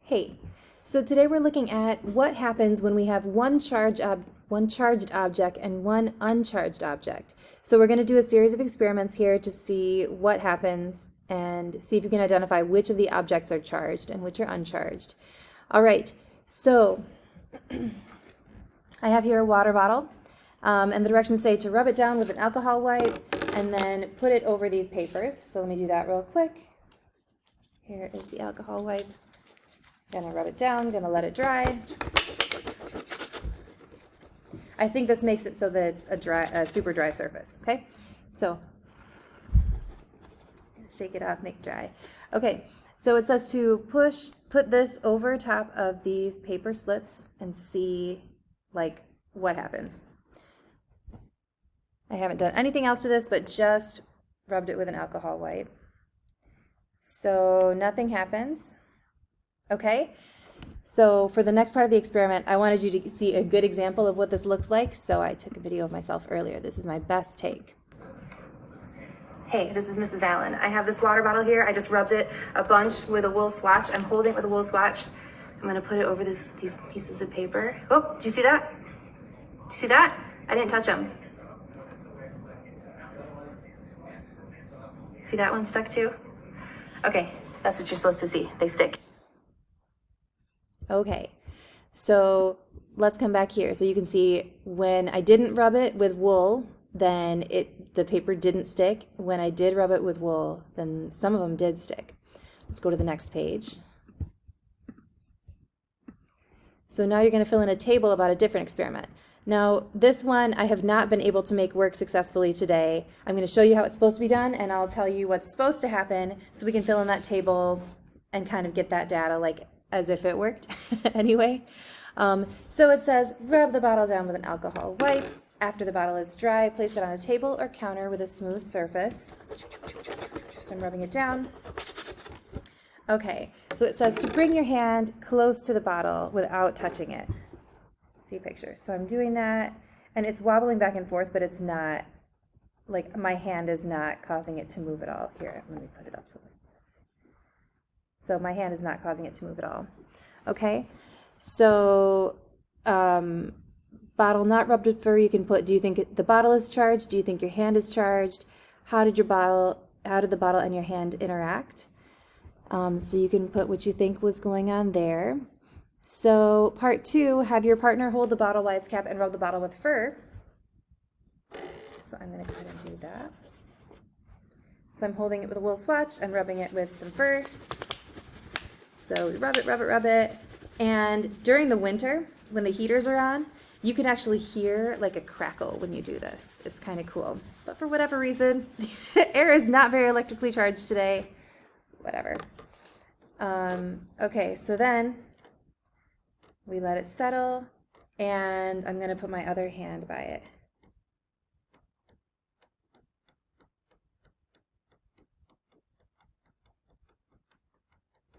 Hey, so today we're looking at what happens when we have one charged object and one uncharged object. So we're going to do a series of experiments here to see what happens and see if you can identify which of the objects are charged and which are uncharged. All right, so I have here a water bottle, and the directions say to rub it down with an alcohol wipe and then put it over these papers. So let me do that real quick. Here is the alcohol wipe. Gonna rub it down, gonna let it dry. I think this makes it so that it's a super dry surface, okay? So, shake it off, make it dry. Okay, so it says to put this over top of these paper slips and see, like, what happens. I haven't done anything else to this, but just rubbed it with an alcohol wipe. So nothing happens. Okay, so for the next part of the experiment, I wanted you to see a good example of what this looks like, so I took a video of myself earlier. This is my best take. Hey, this is Mrs. Allen. I have this water bottle here. I just rubbed it a bunch with a wool swatch. I'm holding it with a wool swatch. I'm going to put it over these pieces of paper. Oh, did you see that? Did you see that? I didn't touch them. See that one stuck too? Okay, that's what you're supposed to see. They stick. Okay, so let's come back here. So you can see when I didn't rub it with wool, then the paper didn't stick. When I did rub it with wool, then some of them did stick. Let's go to the next page. So now you're going to fill in a table about a different experiment. Now, this one I have not been able to make work successfully today. I'm going to show you how it's supposed to be done, and I'll tell you what's supposed to happen so we can fill in that table and kind of get that data like as if it worked anyway. So it says, rub the bottle down with an alcohol wipe. After the bottle is dry, place it on a table or counter with a smooth surface. So I'm rubbing it down. Okay, so it says to bring your hand close to the bottle without touching it. See picture. So I'm doing that, and it's wobbling back and forth, but it's not, like, my hand is not causing it to move at all. Here, let me put it up so my hand is not causing it to move at all. Okay, so bottle not rubbed with fur, you can put, do you think the bottle is charged? Do you think your hand is charged? How did the bottle and your hand interact? So you can put what you think was going on there. So part 2, have your partner hold the bottle by its cap and rub the bottle with fur. So I'm going to go ahead and do that. So I'm holding it with a wool swatch, I'm rubbing it with some fur. So we rub it, and during the winter, when the heaters are on, you can actually hear like a crackle when you do this. It's kind of cool. But for whatever reason, air is not very electrically charged today. Whatever. Okay, so then we let it settle, and I'm going to put my other hand by it.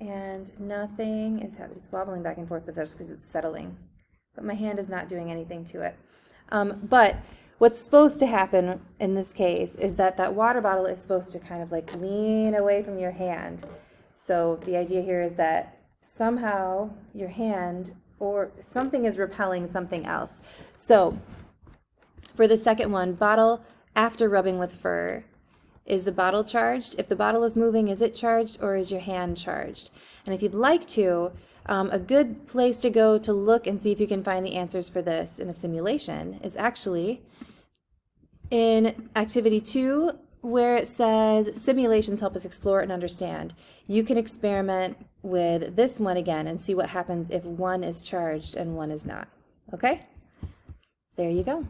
And nothing is happening. It's wobbling back and forth, but that's because it's settling. But my hand is not doing anything to it. But what's supposed to happen in this case is that water bottle is supposed to kind of like lean away from your hand. So the idea here is that somehow your hand or something is repelling something else. So for the second one, bottle after rubbing with fur. Is the bottle charged? If the bottle is moving, is it charged or is your hand charged? And if you'd like to, a good place to go to look and see if you can find the answers for this in a simulation is actually in activity 2, where it says simulations help us explore and understand. You can experiment with this one again and see what happens if one is charged and one is not. Okay? There you go.